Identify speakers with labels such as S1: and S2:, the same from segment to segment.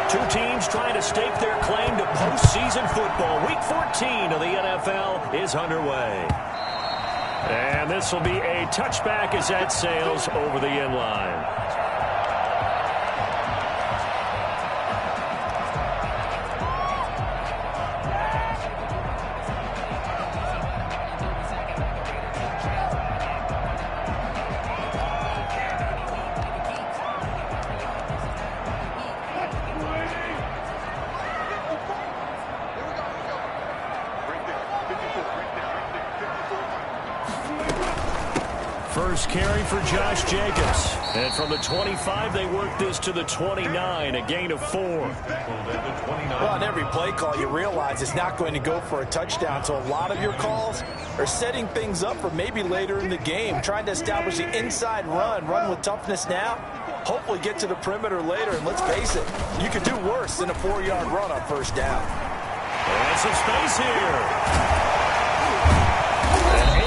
S1: Two teams trying to stake their claim to postseason football. Week 14 of the NFL is underway. And this will be a touchback as that sails over the end line. First carry for Josh Jacobs. And from the 25, they work this to the 29, a gain of 4.
S2: Well, on every play call, you realize it's not going to go for a touchdown. So a lot of your calls are setting things up for maybe later in the game, trying to establish the inside run with toughness now, hopefully get to the perimeter later. And let's face it, you could do worse than a 4-yard run on first down.
S1: And some space here.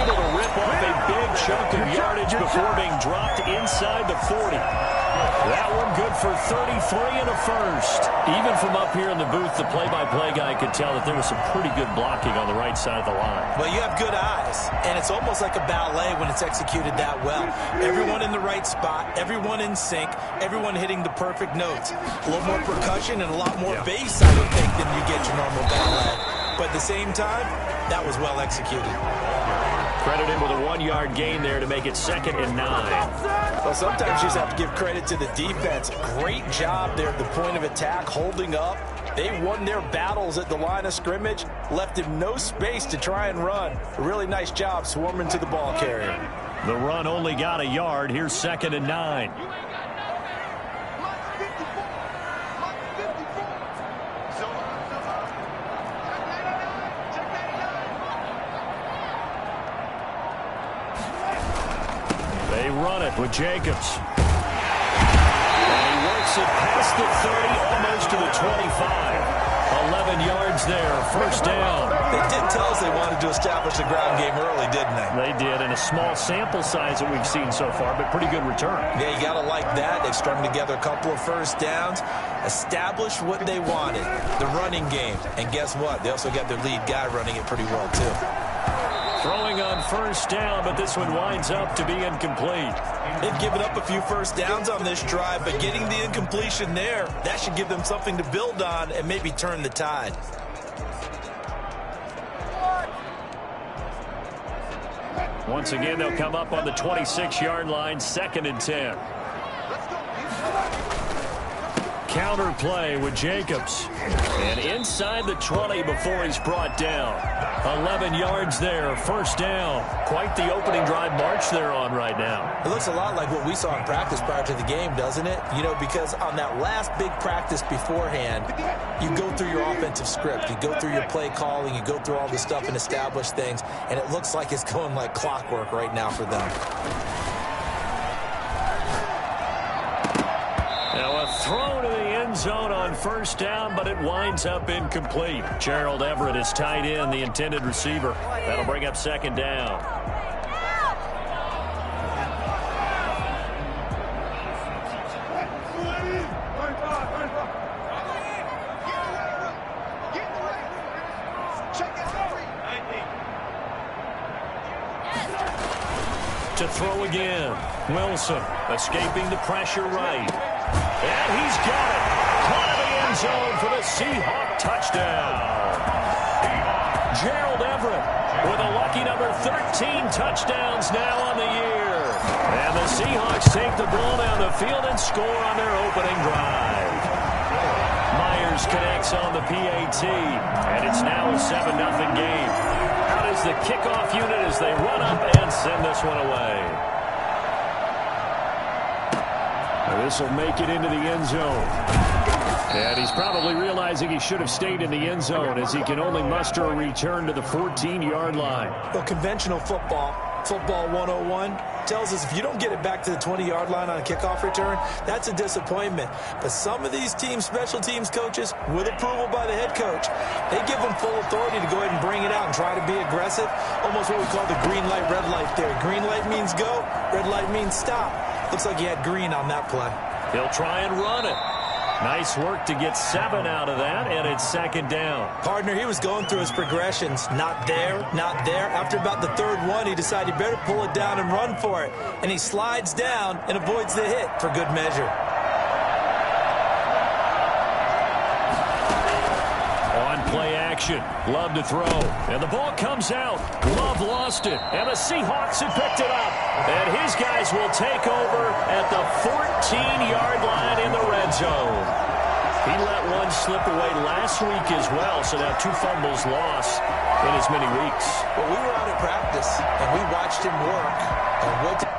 S1: Able to rip off a big chunk of yardage before being dropped inside the 40. That one good for 33 and a first. Even from up here in the booth, the play-by-play guy could tell that there was some pretty good blocking on the right side of the line.
S2: Well, you have good eyes, and it's almost like a ballet when it's executed that well. Everyone in the right spot, everyone in sync, everyone hitting the perfect notes. A little more percussion and a lot more bass, I would think, than you get your normal ballet. But at the same time, that was well executed.
S1: Credited with a 1-yard gain there to make it 2nd and 9.
S2: Well, sometimes you just have to give credit to the defense. Great job there at the point of attack, holding up. They won their battles at the line of scrimmage, left him no space to try and run. A really nice job swarming to the ball carrier.
S1: The run only got a yard. Here's 2nd and 9. They run it with Jacobs. And he works it past the 30, almost to the 25. 11 yards there, first down.
S2: They did tell us they wanted to establish the ground game early, didn't they?
S1: They did, and a small sample size that we've seen so far, but pretty good return.
S2: Yeah, you got to like that. They've strung together a couple of first downs, established what they wanted, the running game. And guess what? They also got their lead guy running it pretty well, too.
S1: Throwing on first down, but this one winds up to be incomplete.
S2: They've given up a few first downs on this drive, but getting the incompletion there, that should give them something to build on and maybe turn the tide.
S1: Once again, they'll come up on the 26-yard line, 2nd and 10. Counter play with Jacobs. And inside the 20 before he's brought down. 11 yards there, first down. Quite the opening drive march they're on right now.
S2: It looks a lot like what we saw in practice prior to the game, doesn't it? You know, because on that last big practice beforehand, you go through your offensive script. You go through your play calling. You go through all the stuff and establish things. And it looks like it's going like clockwork right now for them.
S1: Now a throw to the end zone on first down, but it winds up incomplete. Gerald Everett is tied in, the intended receiver. That'll bring up 2nd down. To throw again. Wilson escaping the pressure right. And he's got it. Caught in the end zone for the Seahawk touchdown. Gerald Everett with a lucky number 13 touchdowns now on the year. And the Seahawks take the ball down the field and score on their opening drive. Myers connects on the PAT, and it's now a 7-0 game. Out is the kickoff unit as they run up and send this one away. This will make it into the end zone. And he's probably realizing he should have stayed in the end zone as he can only muster a return to the 14-yard line.
S2: Well, conventional football 101, tells us if you don't get it back to the 20-yard line on a kickoff return, that's a disappointment. But some of these teams, special teams coaches, with approval by the head coach, they give them full authority to go ahead and bring it out and try to be aggressive. Almost what we call the green light, red light theory. Green light means go, red light means stop. Looks like he had green on that play.
S1: He'll try and run it. Nice work to get 7 out of that, and it's second down.
S2: Partner, he was going through his progressions. Not there, not there. After about the third one, he decided he better pull it down and run for it. And he slides down and avoids the hit for good measure.
S1: On play action, Love to throw. And the ball comes out. Love lost it. And the Seahawks have picked it up. And his guys will take over at the 14-yard line in the red zone. He let one slip away last week as well, so now 2 fumbles lost in as many weeks.
S2: Well, we were out at practice, and we watched him work. And what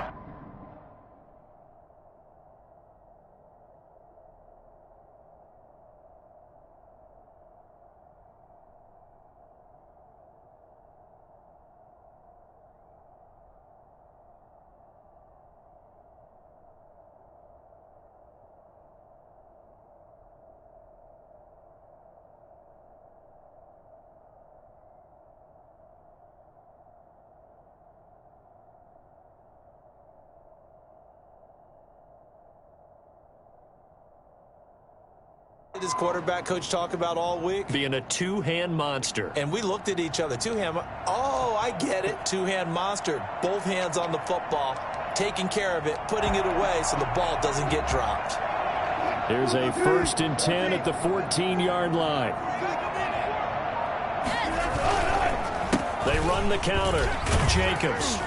S2: his quarterback coach talk about all week?
S1: Being a two-hand monster.
S2: And we looked at each other. Two-hand. Oh, I get it. Two-hand monster. Both hands on the football, taking care of it, putting it away so the ball doesn't get dropped.
S1: Here's a 1st and 10 at the 14-yard line. They run the counter. Jacobs.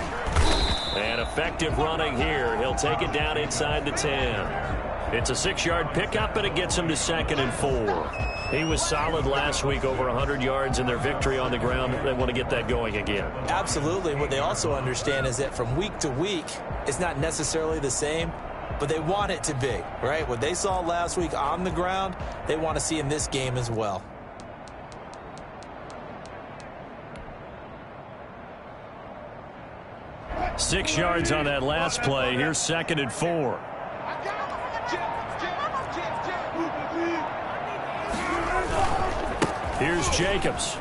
S1: And effective running here. He'll take it down inside the 10. It's a 6-yard pickup, and it gets him to 2nd and 4. He was solid last week, over 100 yards in their victory on the ground. They want to get that going again.
S2: Absolutely. And what they also understand is that from week to week, it's not necessarily the same, but they want it to be, right? What they saw last week on the ground, they want to see in this game as well.
S1: Six yards on that last play. Here's 2nd and 4. Here's Jacobs.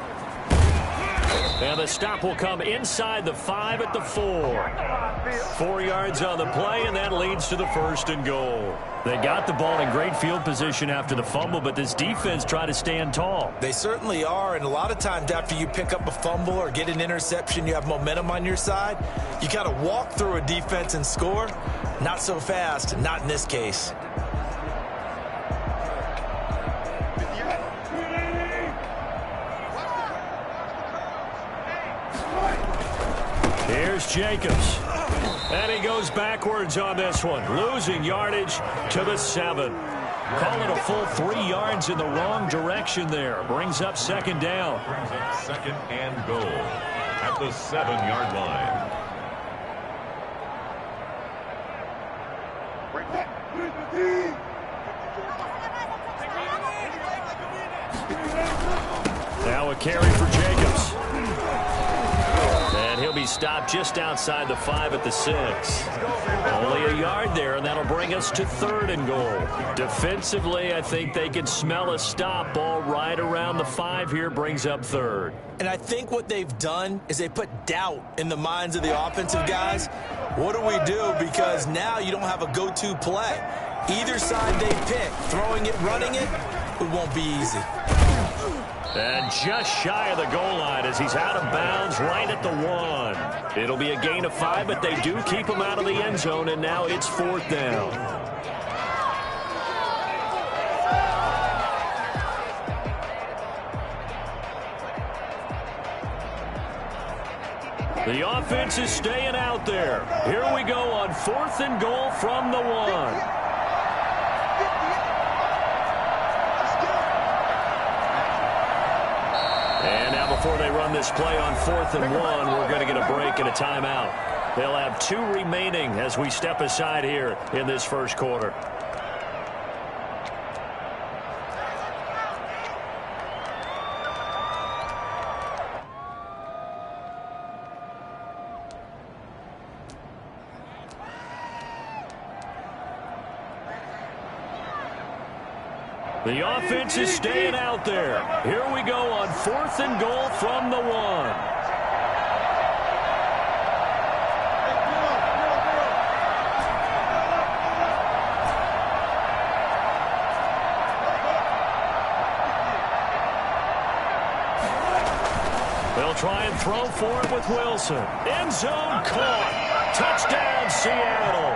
S1: And the stop will come inside the 5 at the 4. 4 yards on the play, and that leads to the 1st and goal. They got the ball in great field position after the fumble, but this defense tried to stand tall.
S2: They certainly are, and a lot of times after you pick up a fumble or get an interception, you have momentum on your side. You got to walk through a defense and score. Not so fast, not in this case.
S1: Here's Jacobs. And he goes backwards on this one, losing yardage to the 7. Call it a full 3 yards in the wrong direction there. Brings up 2nd down.
S3: Brings up 2nd and goal at the 7-yard line.
S1: Now a carry for Jacobs. And he'll be stopped just outside the 5 at the 6. Only a yard there, and that'll bring us to 3rd and goal. Defensively, I think they can smell a stop. Ball right around the 5 here, brings up 3rd.
S2: And I think what they've done is they put doubt in the minds of the offensive guys. What do we do? Because now you don't have a go-to play. Either side they pick, throwing it, running it, it won't be easy.
S1: And just shy of the goal line as he's out of bounds right at the 1. It'll be a gain of 5, but they do keep him out of the end zone, and now it's 4th down. The offense is staying out there. Here we go on 4th and goal from the 1. And now before they run this play on 4th and 1, we're going to get a break and a timeout. They'll have 2 remaining as we step aside here in this first quarter. The offense is staying out there. Here we go on 4th and goal from the 1. They'll try and throw for it with Wilson. End zone caught. Touchdown, Seattle.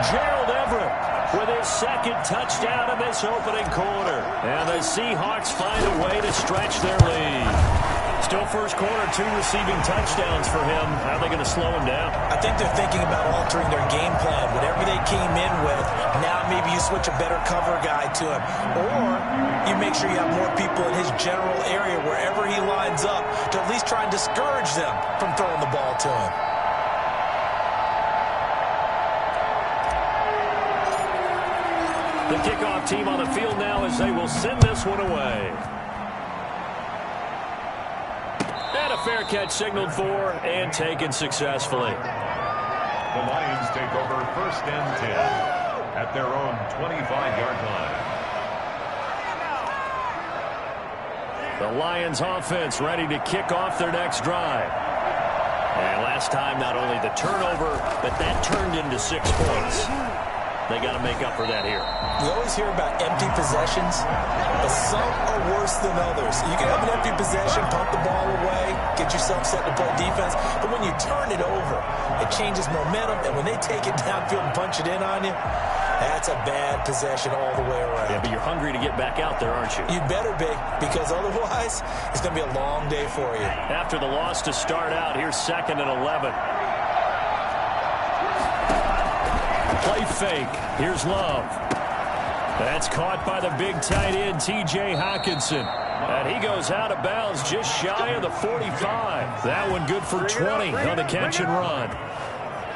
S1: Gerald Everett with his second touchdown in this opening quarter. And the Seahawks find a way to stretch their lead. Still first quarter, 2 receiving touchdowns for him. How are they going to slow him down?
S2: I think they're thinking about altering their game plan. Whatever they came in with, now maybe you switch a better cover guy to him. Or you make sure you have more people in his general area wherever he lines up to at least try and discourage them from throwing the ball to him.
S1: The kickoff team on the field now as they will send this one away. And a fair catch signaled for and taken successfully.
S3: The Lions take over 1st and 10 at their own 25-yard line.
S1: The Lions offense ready to kick off their next drive. And last time, not only the turnover, but that turned into 6 points. They got to make up for that here.
S2: We always hear about empty possessions, but some are worse than others. You can have an empty possession, pump the ball away, get yourself set to play defense, but when you turn it over, it changes momentum, and when they take it downfield and punch it in on you, that's a bad possession all the way around.
S1: Yeah, but you're hungry to get back out there, aren't you?
S2: You better be, because otherwise, it's going to be a long day for you.
S1: After the loss to start out, here's 2nd and 11. Play fake. Here's Love. That's caught by the big tight end, T.J. Hockenson. And he goes out of bounds just shy of the 45. That one good for 20 on the catch and run.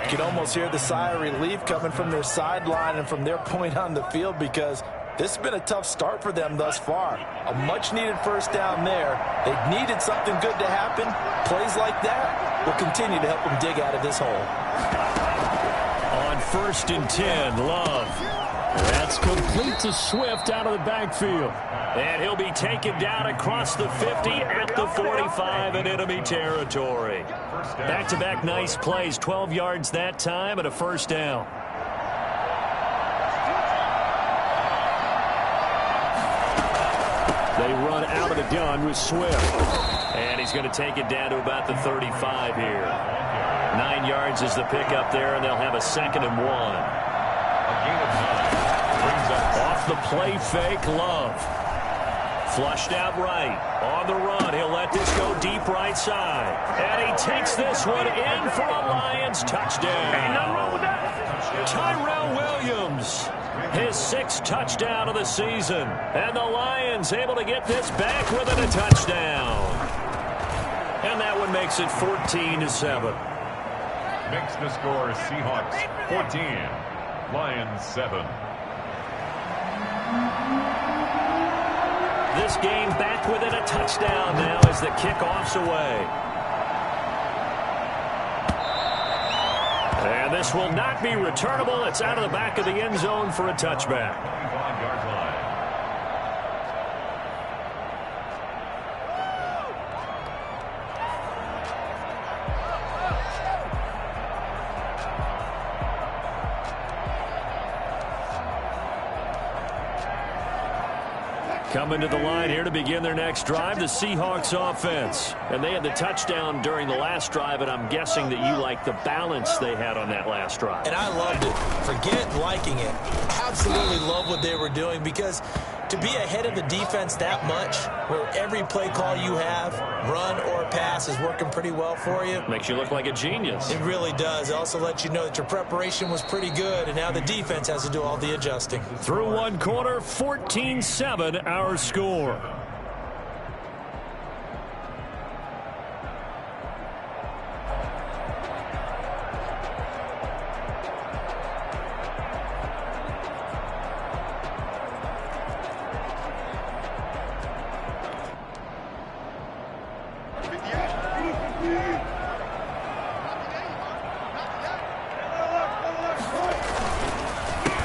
S2: You can almost hear the sigh of relief coming from their sideline and from their point on the field, because this has been a tough start for them thus far. A much-needed first down there. They needed something good to happen. Plays like that will continue to help them dig out of this hole.
S1: On 1st and 10, Love. That's complete to Swift out of the backfield. And he'll be taken down across the 50 at the 45 in enemy territory. Back-to-back nice plays, 12 yards that time and a first down. They run out of the gun with Swift. And he's going to take it down to about the 35 here. 9 yards is the pickup there, and they'll have a 2nd and 1.
S3: A gain of 9. Brings up
S1: Off the play fake, Love. Flushed out right. On the run, he'll let this go deep right side. And he takes this one in for a Lions touchdown. Ain't nothing wrong with that. Tyrell Williams, his 6th touchdown of the season. And the Lions able to get this back within a touchdown. And that one makes it 14-7.
S3: makes the score Seahawks 14, Lions 7.
S1: This game back within a touchdown now as the kickoff's away. And this will not be returnable. It's out of the back of the end zone for a touchback.
S3: 25-yard line.
S1: Coming to the line here to begin their next drive, the Seahawks offense. And they had the touchdown during the last drive, and I'm guessing that you like the balance they had on that last drive.
S2: And I loved it. Forget liking it. Absolutely love what they were doing, because to be ahead of the defense that much, where every play call you have, run or pass, is working pretty well for you.
S1: Makes you look like a genius.
S2: It really does. It also lets you know that your preparation was pretty good, and now the defense has to do all the adjusting.
S1: Through one quarter, 14-7 our score.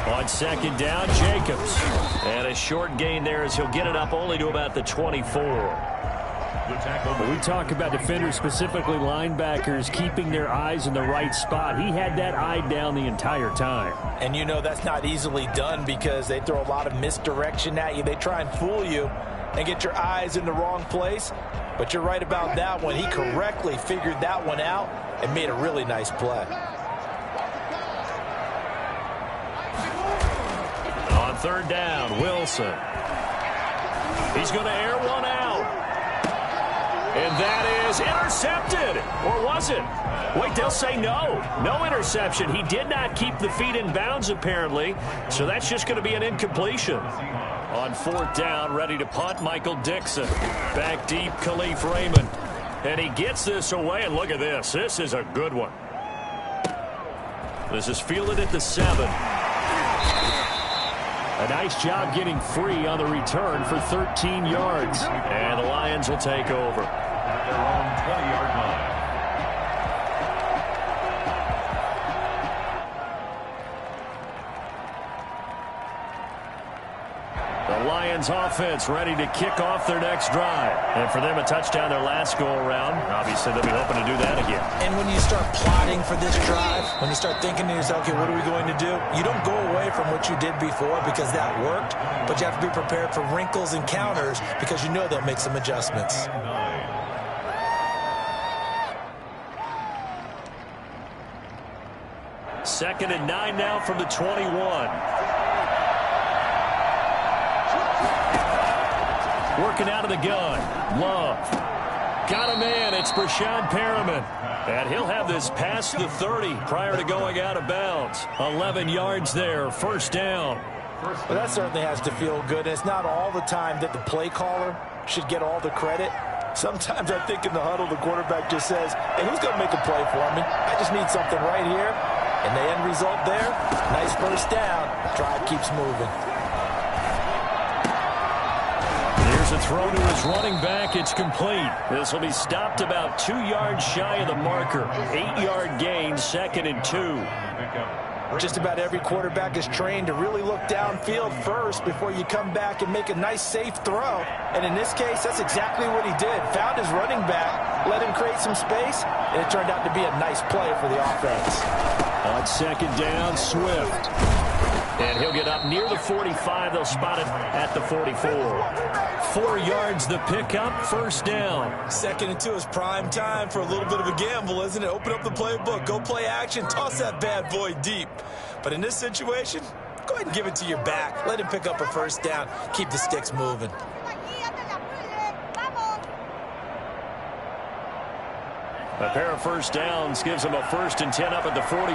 S1: On second down, Jacobs. And a short gain there as he'll get it up only to about the 24. We talk about defenders, specifically linebackers, keeping their eyes in the right spot. He had that eye down the entire time.
S2: And you know that's not easily done, because they throw a lot of misdirection at you. They try and fool you. and get your eyes in the wrong place. But you're right about that one. He correctly figured that one out and made a really nice play.
S1: On third down, Wilson. He's going to air one out. And that is intercepted. Or was it? Wait, they'll say no. No interception. He did not keep the feet in bounds, apparently. So that's just going to be an incompletion. On fourth down, ready to punt, Michael Dixon. Back deep, Khalif Raymond. And he gets this away, and look at this. This is a good one. This is fielded at the 7. A nice job getting free on the return for 13 yards. And the Lions will take over.
S3: At their own 20-yard line.
S1: The Lions offense ready to kick off their next drive. And for them, a touchdown their last go-around. Obviously, they'll be hoping to do that again.
S2: And when you start plotting for this drive, when you start thinking to yourself, okay, what are we going to do? You don't go away from what you did before because that worked, but you have to be prepared for wrinkles and counters because you know they'll make some adjustments.
S1: Second and 9 now from the 21. Working out of the gun. Love. Got a man. It's Brashad Perriman. And he'll have this past the 30 prior to going out of bounds. 11 yards there. First down.
S2: Well, that certainly has to feel good. And it's not all the time that the play caller should get all the credit. Sometimes I think in the huddle, the quarterback just says, hey, who's going to make a play for me? I just need something right here. And the end result there, nice first down. Drive keeps moving.
S1: Here's a throw to his running back. It's complete. This will be stopped about 2 yards shy of the marker. 8-yard gain, second and 2.
S2: Just about every quarterback is trained to really look downfield first before you come back and make a nice, safe throw. And in this case, that's exactly what he did. Found his running back, let him create some space, and it turned out to be a nice play for the offense.
S1: On second down, Swift. And he'll get up near the 45. They'll spot it at the 44. 4 yards the pickup, first down.
S2: Second and 2 is prime time for a little bit of a gamble, isn't it? Open up the playbook, go play action, toss that bad boy deep. But in this situation, go ahead and give it to your back. Let him pick up a first down. Keep the sticks moving.
S1: A pair of first downs gives him a 1st and 10 up at the 44.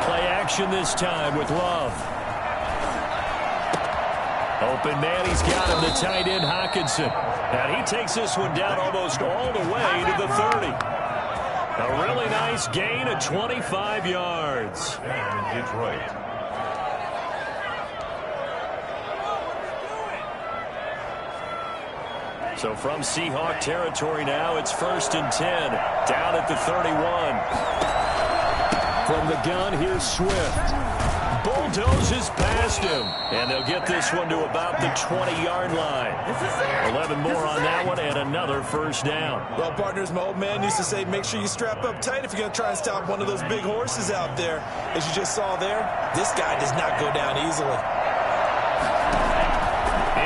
S1: Play action this time with Love. Open man, he's got him, the tight end Hockenson. And he takes this one down almost all the way to the 30. A really nice gain of 25 yards.
S3: Detroit.
S1: So from Seahawk territory now, it's 1st and 10. Down at the 31. From the gun, here's Swift. Bulldozes past him. And they'll get this one to about the 20-yard line. 11 more on that one and another first down.
S2: Well, partners, my old man used to say, make sure you strap up tight if you're going to try and stop one of those big horses out there. As you just saw there, this guy does not go down easily.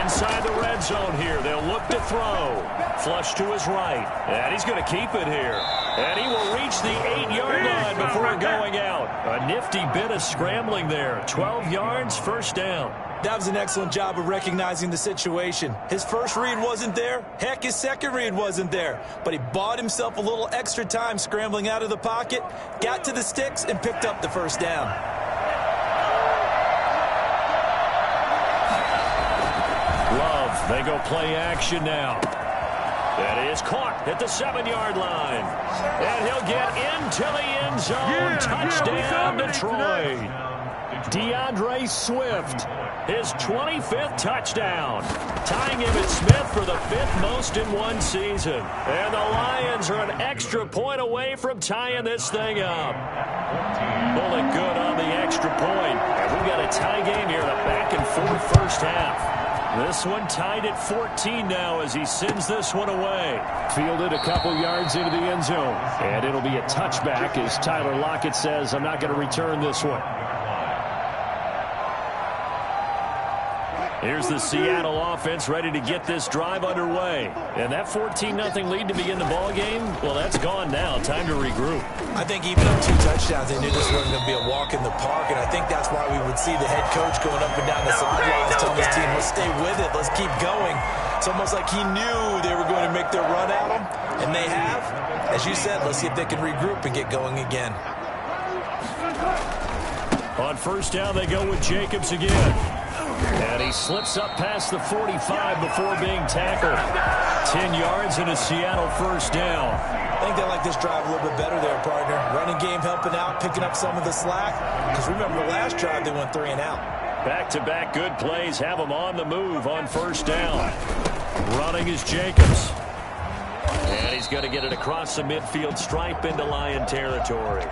S1: Inside the red zone here, they'll look to throw. Flush to his right, and he's going to keep it here. And he will reach the 8-yard line before going out. A nifty bit of scrambling there. 12 yards, first down.
S2: That was an excellent job of recognizing the situation. His first read wasn't there. Heck, his second read wasn't there. But he bought himself a little extra time scrambling out of the pocket, got to the sticks, and picked up the first down.
S1: Love, they go play action now. That is caught at the 7-yard line. And he'll get into the end zone. Touchdown, Detroit. DeAndre Swift, his 25th touchdown. Tying him at Smith for the 5th most in one season. And the Lions are an extra point away from tying this thing up. Pulling good on the extra point. And we've got a tie game here in a back-and-forth first half. This one tied at 14 now as he sends this one away. Fielded a couple yards into the end zone. And it'll be a touchback as Tyler Lockett says, I'm not going to return this one. Here's the Seattle offense ready to get this drive underway. And that 14-0 lead to begin the ball game, well, that's gone now. Time to regroup.
S2: I think even on 2 touchdowns, they knew this wasn't going to be a walk in the park, and I think that's why we would see the head coach going up and down the sidelines telling his team, let's stay with it, let's keep going. It's almost like he knew they were going to make their run at him, and they have. As you said, let's see if they can regroup and get going again.
S1: On first down, they go with Jacobs again. And he slips up past the 45 before being tackled. 10 yards and a Seattle first down.
S2: I think they like this drive a little bit better there, partner. Running game helping out, picking up some of the slack. Because remember, the last drive they went 3 and out.
S1: Back-to-back good plays have them on the move on first down. Running is Jacobs. And he's going to get it across the midfield stripe into Lion territory.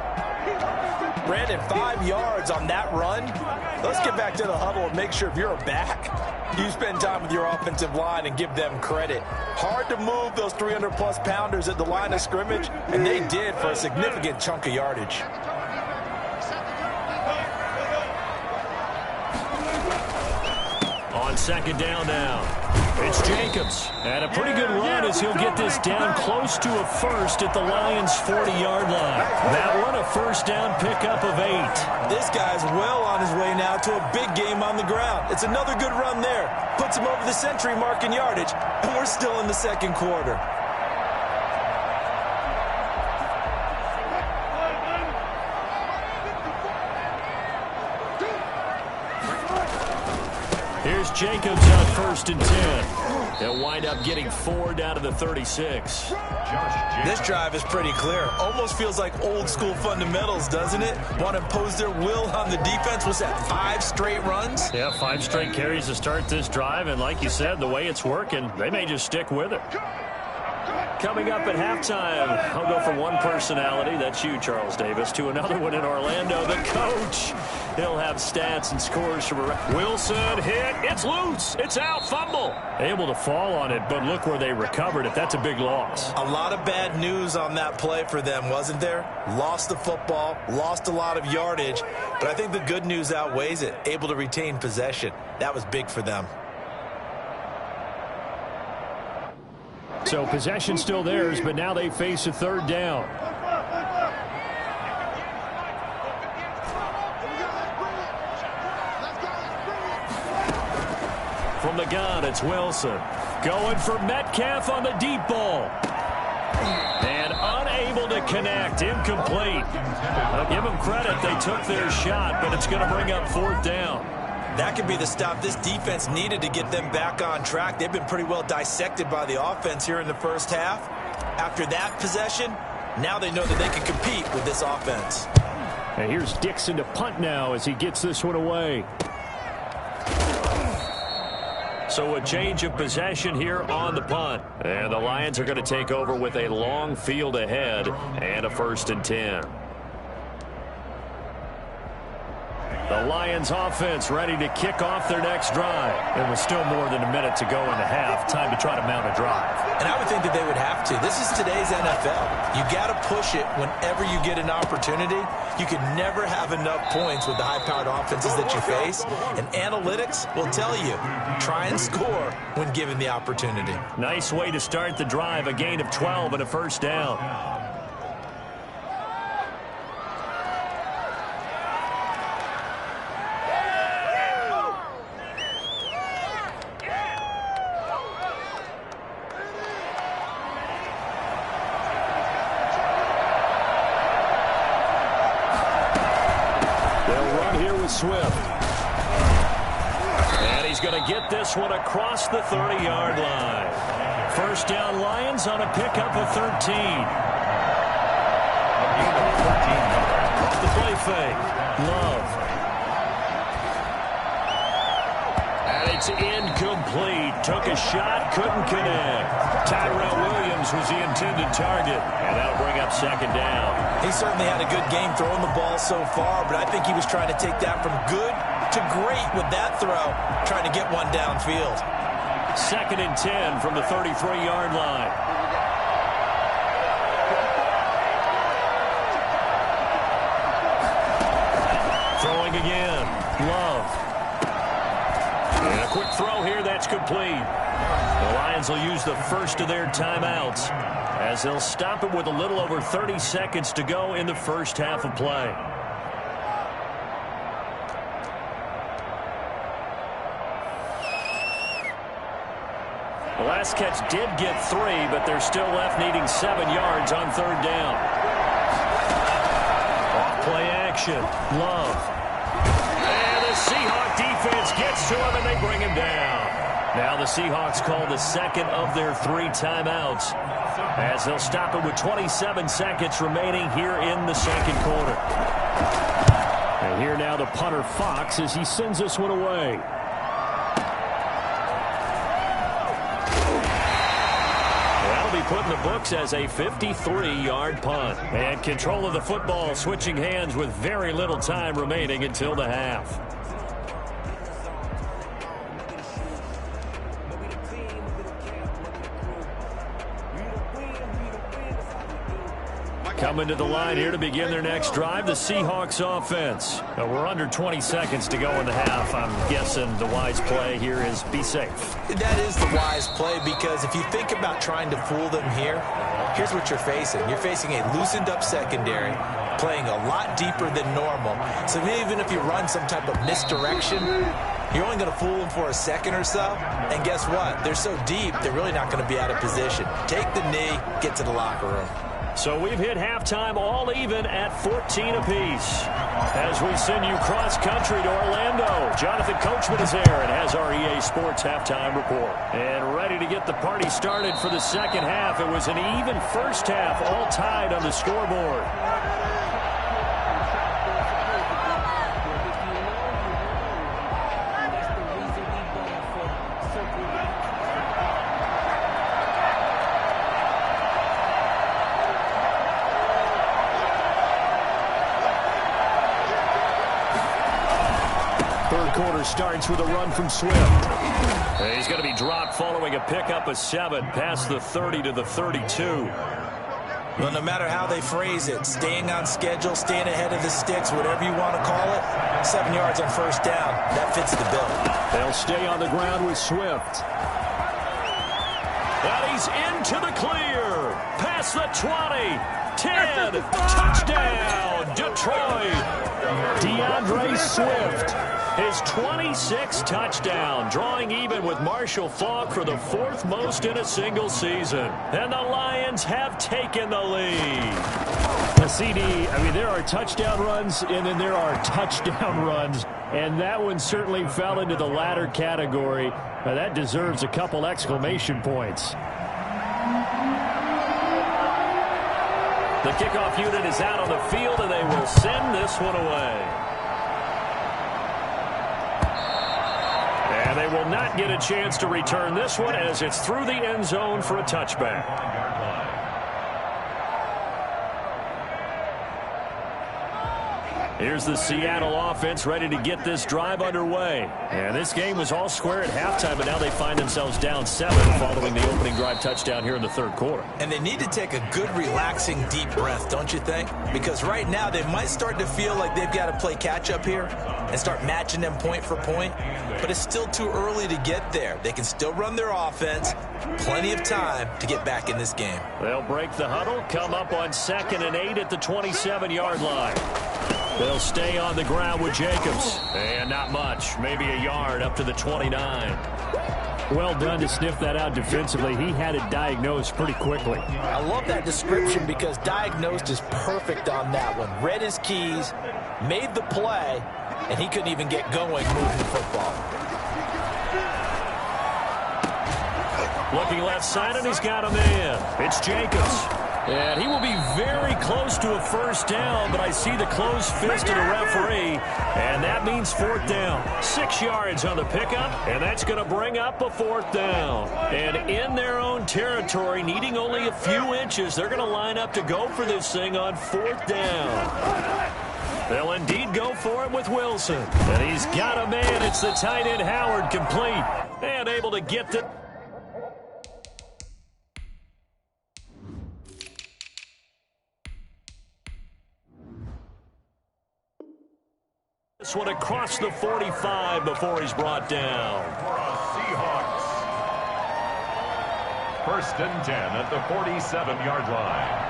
S2: Brandon, 5 yards on that run. Let's get back to the huddle and make sure if you're a back, you spend time with your offensive line and give them credit. Hard to move those 300-plus pounders at the line of scrimmage, and they did for a significant chunk of yardage.
S1: On second down now, it's Jacobs. And a pretty good run as he'll get this down close to a first at the Lions' 40-yard line. That one a first down pickup of 8.
S2: This guy's well on his way now to a big game on the ground. It's another good run there. Puts him over the century mark in yardage, and we're still in the second quarter.
S1: Here's Jacobs on first and 10. They'll wind up getting 4 down to the 36.
S2: This drive is pretty clear. Almost feels like old school fundamentals, doesn't it? Want to impose their will on the defense. Was that 5 straight runs?
S1: Yeah, 5 straight carries to start this drive. And like you said, the way it's working, they may just stick with it. Coming up at halftime, I'll go from one personality, that's you, Charles Davis, to another one in Orlando, the coach. He'll have stats and scores from Wilson, hit, it's loose, it's out, fumble. Able to fall on it, but look where they recovered it. That's a big loss.
S2: A lot of bad news on that play for them, wasn't there? Lost the football, lost a lot of yardage, but I think the good news outweighs it. Able to retain possession. That was big for them.
S1: So possession still theirs, but now they face a third down. From the gun, it's Wilson. Going for Metcalf on the deep ball. And unable to connect. Incomplete. I'll give them credit. They took their shot, but it's going to bring up fourth down.
S2: That could be the stop this defense needed to get them back on track. They've been pretty well dissected by the offense here in the first half. After that possession, now they know that they can compete with this offense.
S1: And here's Dixon to punt now as he gets this one away. So a change of possession here on the punt. And the Lions are going to take over with a long field ahead and a first and 10. The Lions offense ready to kick off their next drive. There was still more than a minute to go in the half. Time to try to mount a drive.
S2: And I would think that they would have to. This is today's NFL. You got to push it whenever you get an opportunity. You can never have enough points with the high-powered offenses that you face. And analytics will tell you, try and score when given the opportunity.
S1: Nice way to start the drive. A gain of 12 and a first down. Swift. And he's going to get this one across the 30-yard line. First down Lions on a pickup of 13. The play fake. Love. And it's incomplete. Took a shot, couldn't connect. Tyrell Williams was the intended target. And that'll bring up second down.
S2: He certainly had a good game throwing the ball so far, but I think he was trying to take that from good to great with that throw, trying to get one downfield.
S1: Second and 10 from the 33-yard line. Throwing again. Love. And a quick throw complete. The Lions will use the first of their timeouts as they'll stop it with a little over 30 seconds to go in the first half of play. The last catch did get 3, but they're still left needing 7 yards on third down. Off play action. Love. And the Seahawk defense gets to him, and they bring him down. Now the Seahawks call the second of their 3 timeouts as they'll stop it with 27 seconds remaining here in the second quarter. And here now the punter Fox as he sends this one away. Put in the books as a 53-yard punt. And control of the football switching hands with very little time remaining until the half. Coming to the line here to begin their next drive, the Seahawks offense. We're under 20 seconds to go in the half. I'm guessing the wise play here is be safe.
S2: That is the wise play, because if you think about trying to fool them here, here's what you're facing. You're facing a loosened up secondary, playing a lot deeper than normal. So even if you run some type of misdirection, you're only going to fool them for a second or so. And guess what? They're so deep, they're really not going to be out of position. Take the knee, get to the locker room.
S1: So we've hit halftime all even at 14 apiece. As we send you cross-country to Orlando, Jonathan Coachman is there and has our EA Sports halftime report. And ready to get the party started for the second half. It was an even first half, all tied on the scoreboard. Quarter starts with a run from Swift. He's going to be dropped following a pickup of 7 past the 30 to the 32.
S2: Well, no matter how they phrase it, staying on schedule, staying ahead of the sticks, whatever you want to call it, 7 yards on first down, that fits the bill.
S1: They'll stay on the ground with Swift. And he's into the clear. Past the 20. 10. Touchdown, Detroit. DeAndre Swift. His 26th touchdown, drawing even with Marshall Faulk for the 4th most in a single season. And the Lions have taken the lead. CD, I mean, there are touchdown runs, and then there are touchdown runs. And that one certainly fell into the latter category. Now, that deserves a couple exclamation points. The kickoff unit is out on the field, and they will send this one away. And they will not get a chance to return this one as it's through the end zone for a touchback. Here's the Seattle offense ready to get this drive underway. And this game was all square at halftime, but now they find themselves down 7 following the opening drive touchdown here in the third quarter.
S2: And they need to take a good, relaxing, deep breath, don't you think? Because right now they might start to feel like they've got to play catch-up here and start matching them point for point. But it's still too early to get there. They can still run their offense. Plenty of time to get back in this game.
S1: They'll break the huddle, come up on 2nd and 8 at the 27-yard line. They'll stay on the ground with Jacobs. And not much, maybe a yard up to the 29. Well done to sniff that out defensively. He had it diagnosed pretty quickly.
S2: I love that description because diagnosed is perfect on that one. Read his keys, made the play, and he couldn't even get going moving the football.
S1: Looking left side, and he's got a man. It's Jacobs. And he will be very close to a first down, but I see the closed fist of the referee, and that means 4th down. 6 yards on the pickup, and that's going to bring up a 4th down. And in their own territory, needing only a few inches, they're going to line up to go for this thing on 4th down. They'll indeed go for it with Wilson. And he's got a man. It's the tight end Howard, complete and able to get the... This one across the 45 before he's brought down.
S3: For a Seahawks First and 10 at the 47-yard line.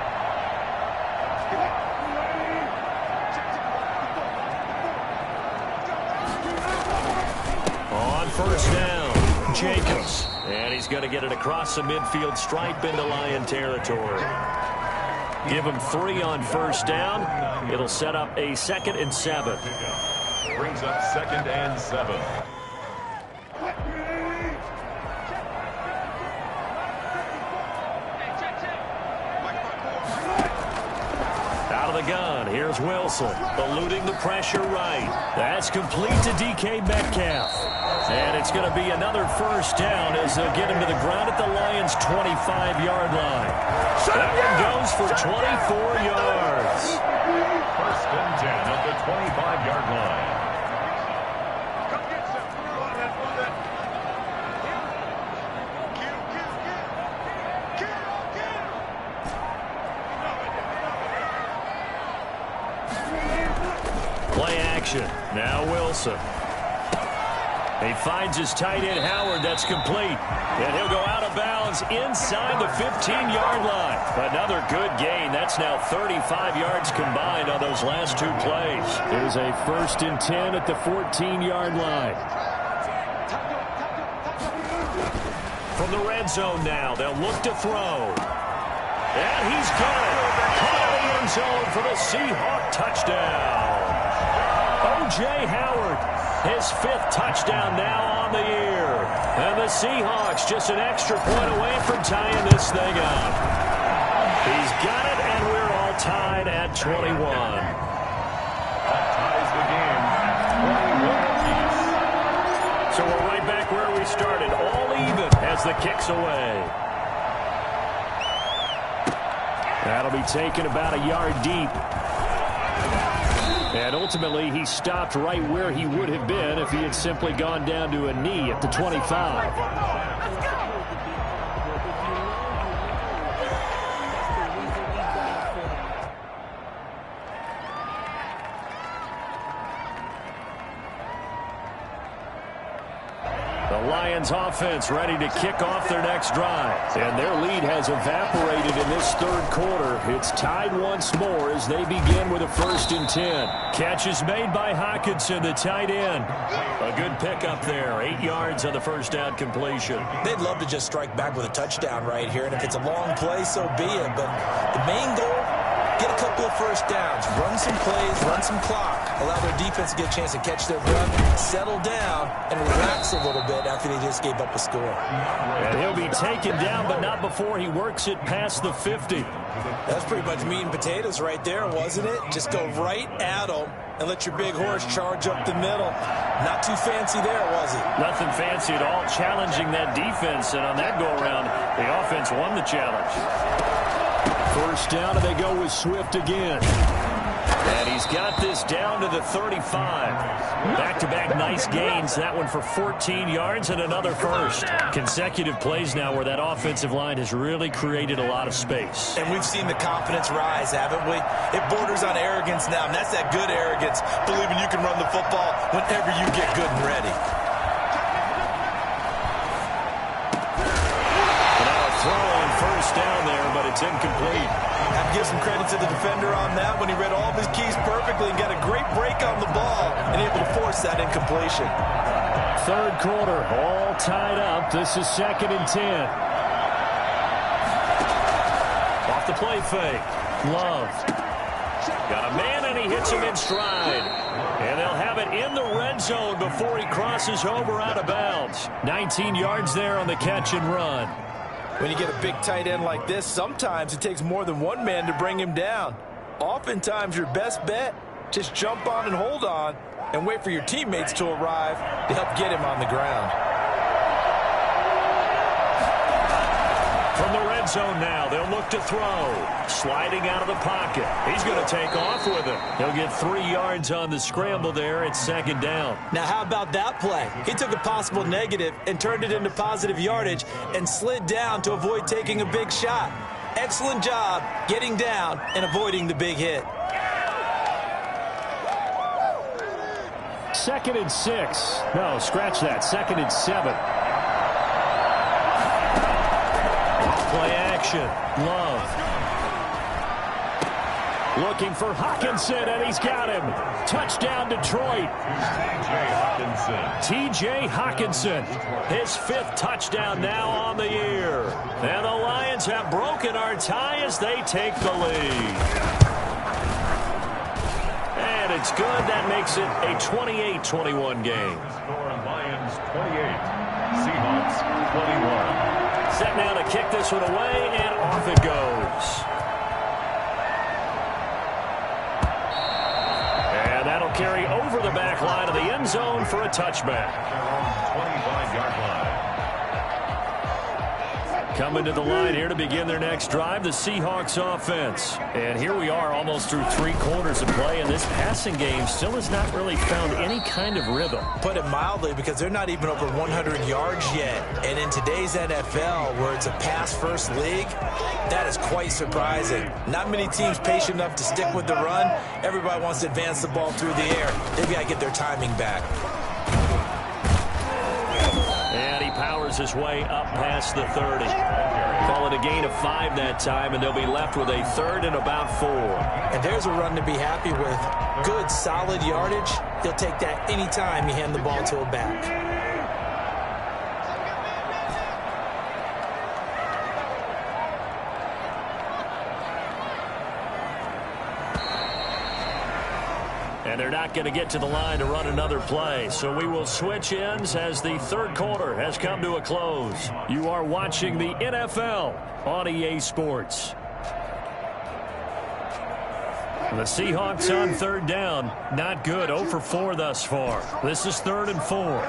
S1: On first down, Jacobs. And he's going to get it across the midfield stripe into Lion territory. Give him 3 on first down. It'll set up a 2nd and 7.
S3: Brings up 2nd and 7.
S1: Out of the gun, here's Wilson, eluding the pressure right. That's complete to DK Metcalf. And it's going to be another first down as they'll get him to the ground at the Lions' 25-yard line. That one goes for 24 yards.
S3: First and 10 at the 25-yard line.
S1: Play action. Now Wilson. He finds his tight end, Howard. That's complete. And he'll go out of bounds inside the 15-yard line. Another good gain. That's now 35 yards combined on those last 2 plays. There's a 1st and 10 at the 14-yard line. From the red zone now, they'll look to throw. And he's got it. Caught in the end zone for the Seahawk touchdown. O.J. Howard, his 5th touchdown now on the year. And the Seahawks just an extra point away from tying this thing up. He's got it, and we're all tied at 21.
S3: That ties the game at 21 apiece.
S1: So we're right back where we started, all even as the kick's away. That'll be taken about a yard deep. And ultimately, he stopped right where he would have been if he had simply gone down to a knee at the 25. The Lions offense ready to kick off their next drive. And their lead has evaporated in this 3rd quarter. It's tied once more as they begin with a 1st and 10. Catch is made by Hockenson, the tight end. A good pickup there. 8 yards on the first down completion.
S2: They'd love to just strike back with a touchdown right here. And if it's a long play, so be it. But the main goal, get a couple of first downs, run some plays, run some clock, allow their defense to get a chance to catch their breath, settle down, and relax a little bit after they just gave up a score.
S1: And he'll be taken down, but not before he works it past the 50.
S2: That's pretty much meat and potatoes right there, wasn't it? Just go right at them and let your big horse charge up the middle. Not too fancy there, was it?
S1: Nothing fancy at all, challenging that defense, and on that go-around, the offense won the challenge. First down, and they go with Swift again. And he's got this down to the 35. Back-to-back nice gains. That one for 14 yards and another first. Consecutive plays now where that offensive line has really created a lot of space.
S2: And we've seen the confidence rise, haven't we? It borders on arrogance now, and that's that good arrogance, believing you can run the football whenever you get good and ready.
S1: First down there, but it's incomplete.
S2: Have to give some credit to the defender on that when he read all of his keys perfectly and got a great break on the ball and able to force that incompletion.
S1: 3rd quarter, all tied up. This is 2nd and 10. Off the play fake. Love. Got a man, and he hits him in stride. And they'll have it in the red zone before he crosses over out of bounds. 19 yards there on the catch and run.
S2: When you get a big tight end like this, sometimes it takes more than one man to bring him down. Oftentimes, your best bet, just jump on and hold on and wait for your teammates to arrive to help get him on the ground.
S1: From the red zone now, they'll look to throw. Sliding out of the pocket. He's going to take off with it. He'll get 3 yards on the scramble there. It's 2nd down.
S2: Now, how about that play? He took a possible negative and turned it into positive yardage and slid down to avoid taking a big shot. Excellent job getting down and avoiding the big hit.
S1: 2nd and 6. No, scratch that. 2nd and 7. action. Love. Looking for Hawkinson, and he's got him. Touchdown, Detroit. T.J. Hawkinson, his 5th touchdown now on the year. And the Lions have broken our tie as they take the lead. And it's good. That makes it a 28-21 game.
S3: Lions 28, Seahawks 21.
S1: Set now to kick this one away, and off it goes. And that'll carry over the back line of the end zone for a touchback.
S3: 25-yard line.
S1: Coming to the line here to begin their next drive, the Seahawks offense. And here we are almost through 3 quarters of play, and this passing game still has not really found any kind of rhythm.
S2: Put it mildly, because they're not even over 100 yards yet. And in today's NFL, where it's a pass-first league, that is quite surprising. Not many teams patient enough to stick with the run. Everybody wants to advance the ball through the air. They've got to get their timing back.
S1: And he powers his way up past the 30. Call it a gain of 5 that time, and they'll be left with a 3rd and about 4.
S2: And there's a run to be happy with. Good, solid yardage. He'll take that anytime you hand the ball to a back.
S1: And they're not going to get to the line to run another play. So we will switch ends as the 3rd quarter has come to a close. You are watching the NFL on EA Sports. The Seahawks on 3rd down. Not good. 0 for 4 thus far. This is 3rd and 4.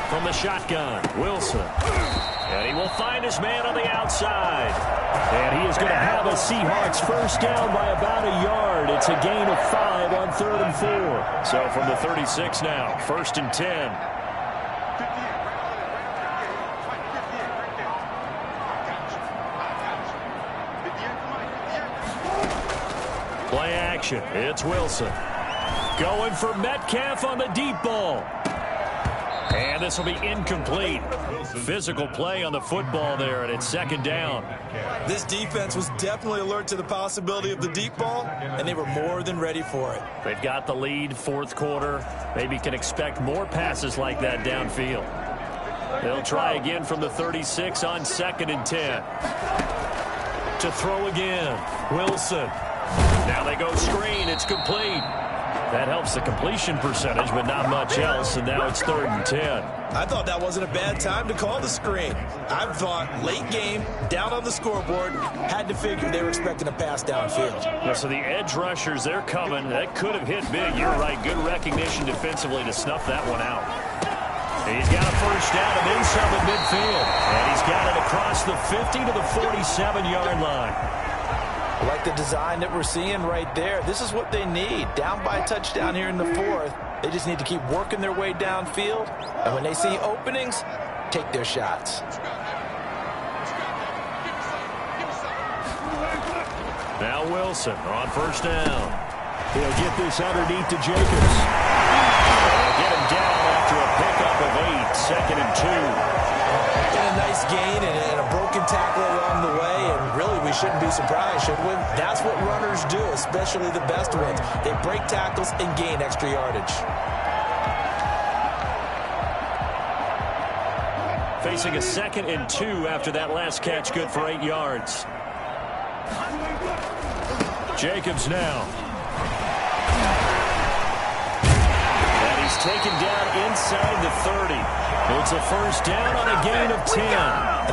S1: From the shotgun, Wilson. And he will find his man on the outside. And he is going to have a Seahawks 1st down by about a yard. It's a gain of 5 on 3rd and 4. So from the 36 now, 1st and 10. Play action. It's Wilson. Going for Metcalf on the deep ball. And this will be incomplete. Physical play on the football there, and it's 2nd down.
S2: This defense was definitely alert to the possibility of the deep ball, and they were more than ready for it.
S1: They've got the lead, 4th quarter. Maybe can expect more passes like that downfield. They'll try again from the 36 on 2nd and 10. To throw again, Wilson. Now they go screen. It's complete. That helps the completion percentage, but not much else, and now it's 3rd and 10.
S2: I thought that wasn't a bad time to call the screen. I thought late game, down on the scoreboard, had to figure they were expecting a pass downfield.
S1: Yeah, so the edge rushers, they're coming. That could have hit big. You're right. Good recognition defensively to snuff that one out. He's got a 1st down and then some at midfield. And he's got it across the 50 to the 47-yard line.
S2: I like the design that we're seeing right there. This is what they need. Down by a touchdown here in the 4th. They just need to keep working their way downfield. And when they see openings, take their shots.
S1: Now Wilson on 1st down. He'll get this underneath to Jacobs. They'll get him down after a pickup of 8. 2nd and 2.
S2: And a nice gain and a broken tackle along the way, and really we shouldn't be surprised, should we? That's what runners do, especially the best ones. They break tackles and gain extra yardage.
S1: Facing a 2nd and 2 after that last catch, good for 8 yards. Jacobs now. And he's taken down inside the 30. It's a 1st down on a gain of 10.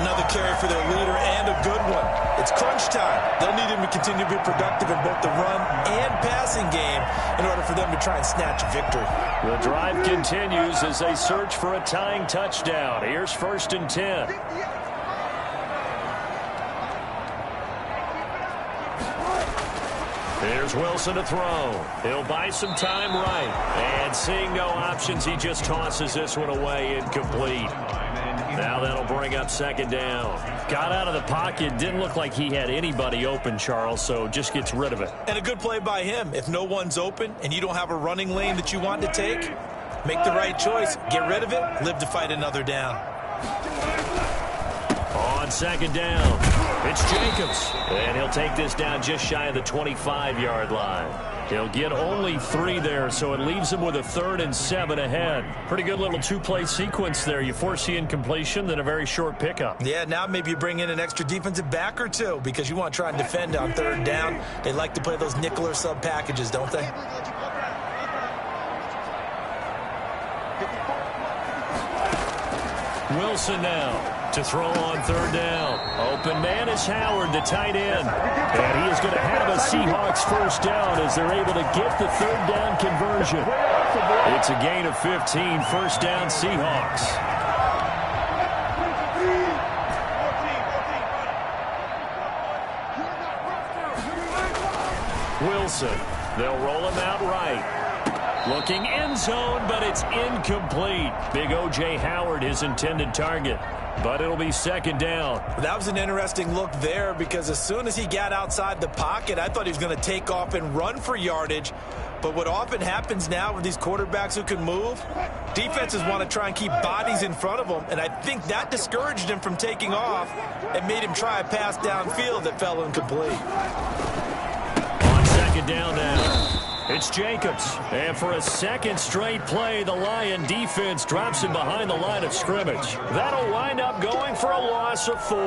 S2: Another carry for their leader and a good one. It's crunch time. They'll need him to continue to be productive in both the run and passing game in order for them to try and snatch victory.
S1: The drive continues as they search for a tying touchdown. Here's 1st and 10. Here's Wilson to throw. He'll buy some time right. And seeing no options, he just tosses this one away incomplete. Now that'll bring up second down. Got out of the pocket. Didn't look like he had anybody open, Charles, so just gets rid of it.
S2: And a good play by him. If no one's open and you don't have a running lane that you want to take, make the right choice. Get rid of it. Live to fight another down.
S1: On second down, it's Jacobs. And he'll take this down just shy of the 25-yard line. He'll get only 3 there, so it leaves him with a 3rd and 7 ahead. Pretty good little 2-play sequence there. You force the incompletion, then a very short pickup.
S2: Yeah, now maybe you bring in an extra defensive back or two because you want to try and defend on 3rd down. They like to play those nickel or sub packages, don't they?
S1: Wilson now to throw on 3rd down. Open man is Howard, the tight end. And he is going to have a Seahawks first down as they're able to get the 3rd down conversion. It's a gain of 15, first down Seahawks. Wilson, they'll roll him out right. Looking end zone, but it's incomplete. Big O.J. Howard, his intended target. But it'll be second down.
S2: That was an interesting look there because as soon as he got outside the pocket, I thought he was going to take off and run for yardage. But what often happens now with these quarterbacks who can move, defenses want to try and keep bodies in front of them, and I think that discouraged him from taking off and made him try a pass downfield that fell incomplete.
S1: On second down now. It's Jacobs. And for a second straight play, the Lion defense drops him behind the line of scrimmage. That'll wind up going for a loss of 4.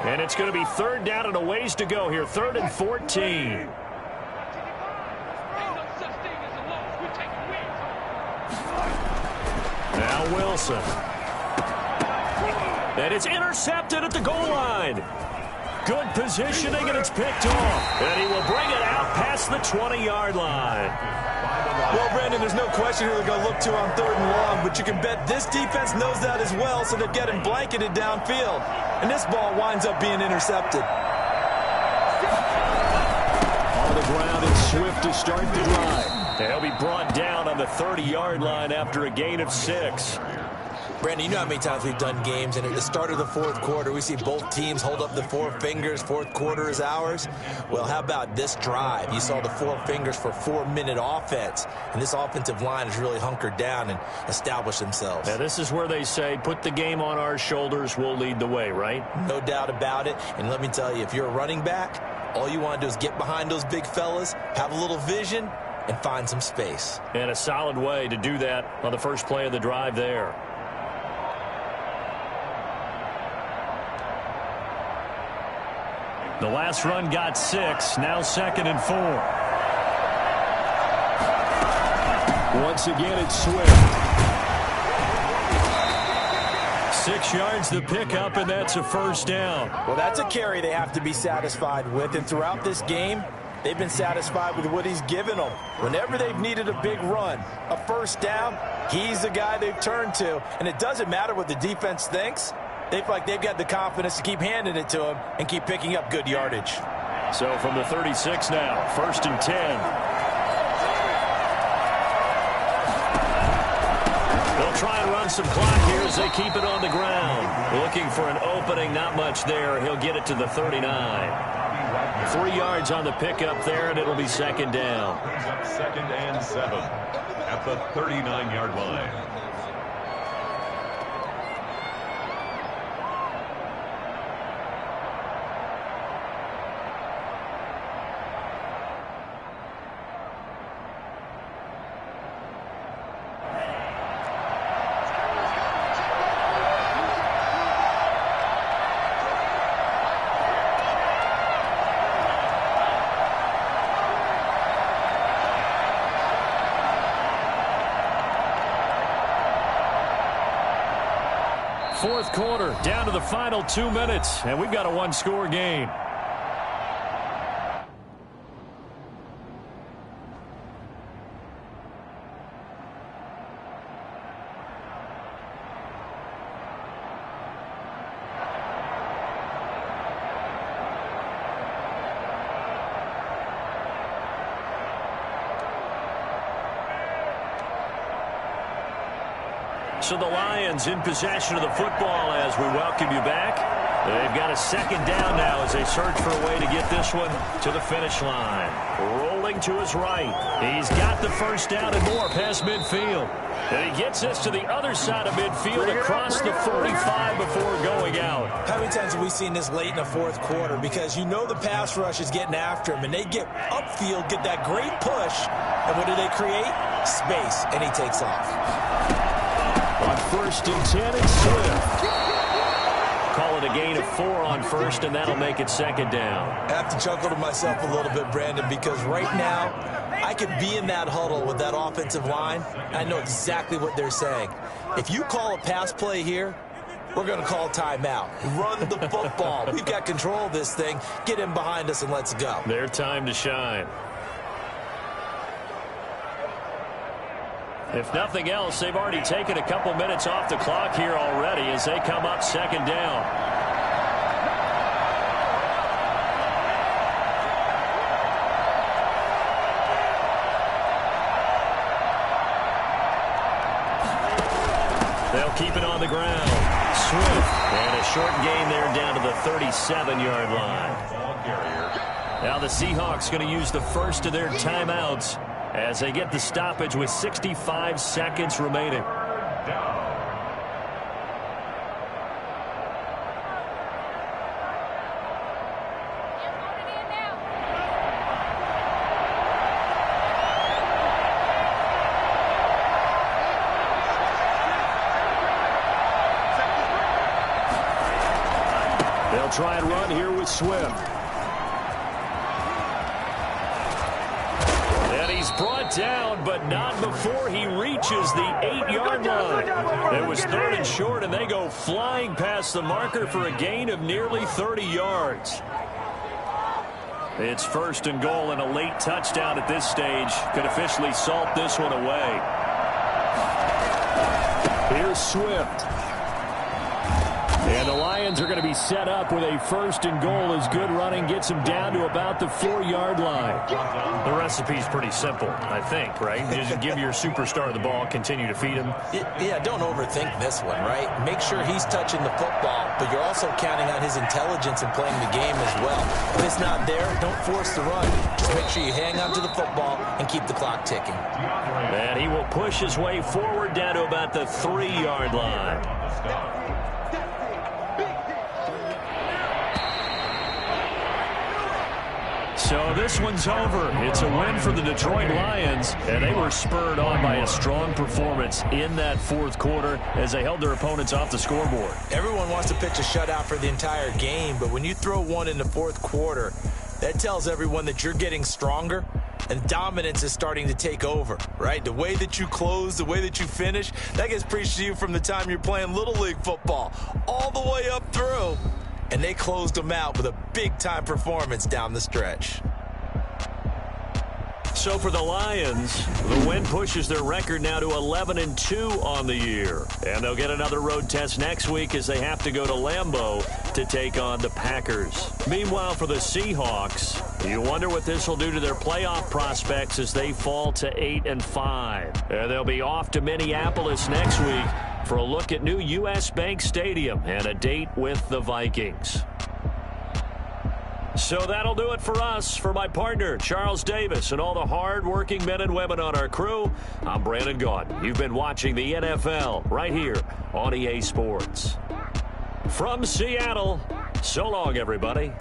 S1: And it's going to be 3rd down and a ways to go here. 3rd and 14. Now Wilson. And it's intercepted at the goal line. Good positioning, and it's picked off. And he will bring it out past the 20-yard line.
S2: Well, Brandon, there's no question who they're going to look to on 3rd and long, but you can bet this defense knows that as well, so they're getting blanketed downfield. And this ball winds up being intercepted.
S1: On the ground and Swift to start the drive. They'll be brought down on the 30-yard line after a gain of 6.
S2: Brandon, you know how many times we've done games, and at the start of the 4th quarter, we see both teams hold up the 4 fingers, 4th quarter is ours. Well, how about this drive? You saw the 4 fingers for 4-minute offense, and this offensive line has really hunkered down and established themselves.
S1: Now, this is where they say, put the game on our shoulders, we'll lead the way, right?
S2: No doubt about it, and let me tell you, if you're a running back, all you want to do is get behind those big fellas, have a little vision, and find some space.
S1: And a solid way to do that on the first play of the drive there. The last run got 6, now 2nd and 4. Once again, it's Swift. 6 yards the pickup, and that's a first down.
S2: Well, that's a carry they have to be satisfied with, and throughout this game, they've been satisfied with what he's given them. Whenever they've needed a big run, a first down, he's the guy they've turned to, and it doesn't matter what the defense thinks. They feel like they've got the confidence to keep handing it to him and keep picking up good yardage.
S1: So from the 36 now, 1st and 10. They'll try and run some clock here as they keep it on the ground. Looking for an opening, not much there. He'll get it to the 39. 3 yards on the pickup there, and it'll be second down.
S3: 2nd and 7 at the 39-yard line.
S1: Fourth quarter, down to the final 2 minutes, and we've got a one-score game. So the Lions in possession of the football as we welcome you back. They've got a second down now as they search for a way to get this one to the finish line. Rolling to his right. He's got the first down and more past midfield. And he gets this to the other side of midfield across the 45 before going out.
S2: How many times have we seen this late in the fourth quarter? Because you know the pass rush is getting after him, and they get upfield, get that great push, and what do they create? Space, and he takes off.
S1: On 1st and 10, it's Swift. Call it a gain of 4 on first, and that'll make it second down.
S2: I have to chuckle to myself a little bit, Brandon, because right now I could be in that huddle with that offensive line. I know exactly what they're saying. If you call a pass play here, we're going to call timeout. Run the football. We've got control of this thing. Get in behind us and let's go.
S1: Their time to shine. If nothing else, they've already taken a couple minutes off the clock here already as they come up second down. They'll keep it on the ground. Swift. And a short gain there down to the 37-yard line. Now the Seahawks going to use the first of their timeouts as they get the stoppage with 65 seconds remaining. They'll try and run here with Swift. He's brought down, but not before he reaches the 8-yard line. It was 3rd and short, and they go flying past the marker for a gain of nearly 30 yards. It's 1st and goal, and a late touchdown at this stage could officially salt this one away. Here's Swift. And the Lions are going to be set up with a 1st and goal as good running gets them down to about the 4-yard line. The recipe's pretty simple, I think, right? Just give your superstar the ball, continue to feed him.
S2: Yeah, don't overthink this one, right? Make sure he's touching the football, but you're also counting on his intelligence in playing the game as well. If it's not there, don't force the run. Just make sure you hang on to the football and keep the clock ticking.
S1: And he will push his way forward down to about the 3-yard line. So this one's over. It's a win for the Detroit Lions, and they were spurred on by a strong performance in that fourth quarter as they held their opponents off the scoreboard.
S2: Everyone wants to pitch a shutout for the entire game, but when you throw one in the fourth quarter, that tells everyone that you're getting stronger and dominance is starting to take over, right? The way that you close, the way that you finish, that gets preached to you from the time you're playing Little League football all the way up through. And they closed them out with a big-time performance down the stretch.
S1: So for the Lions, the win pushes their record now to 11-2 on the year. And they'll get another road test next week as they have to go to Lambeau to take on the Packers. Meanwhile, for the Seahawks, you wonder what this will do to their playoff prospects as they fall to 8-5. And they'll be off to Minneapolis next week for a look at new U.S. Bank Stadium and a date with the Vikings. So that'll do it for us. For my partner, Charles Davis, and all the hard-working men and women on our crew, I'm Brandon Gaudin. You've been watching the NFL right here on EA Sports. From Seattle, so long, everybody.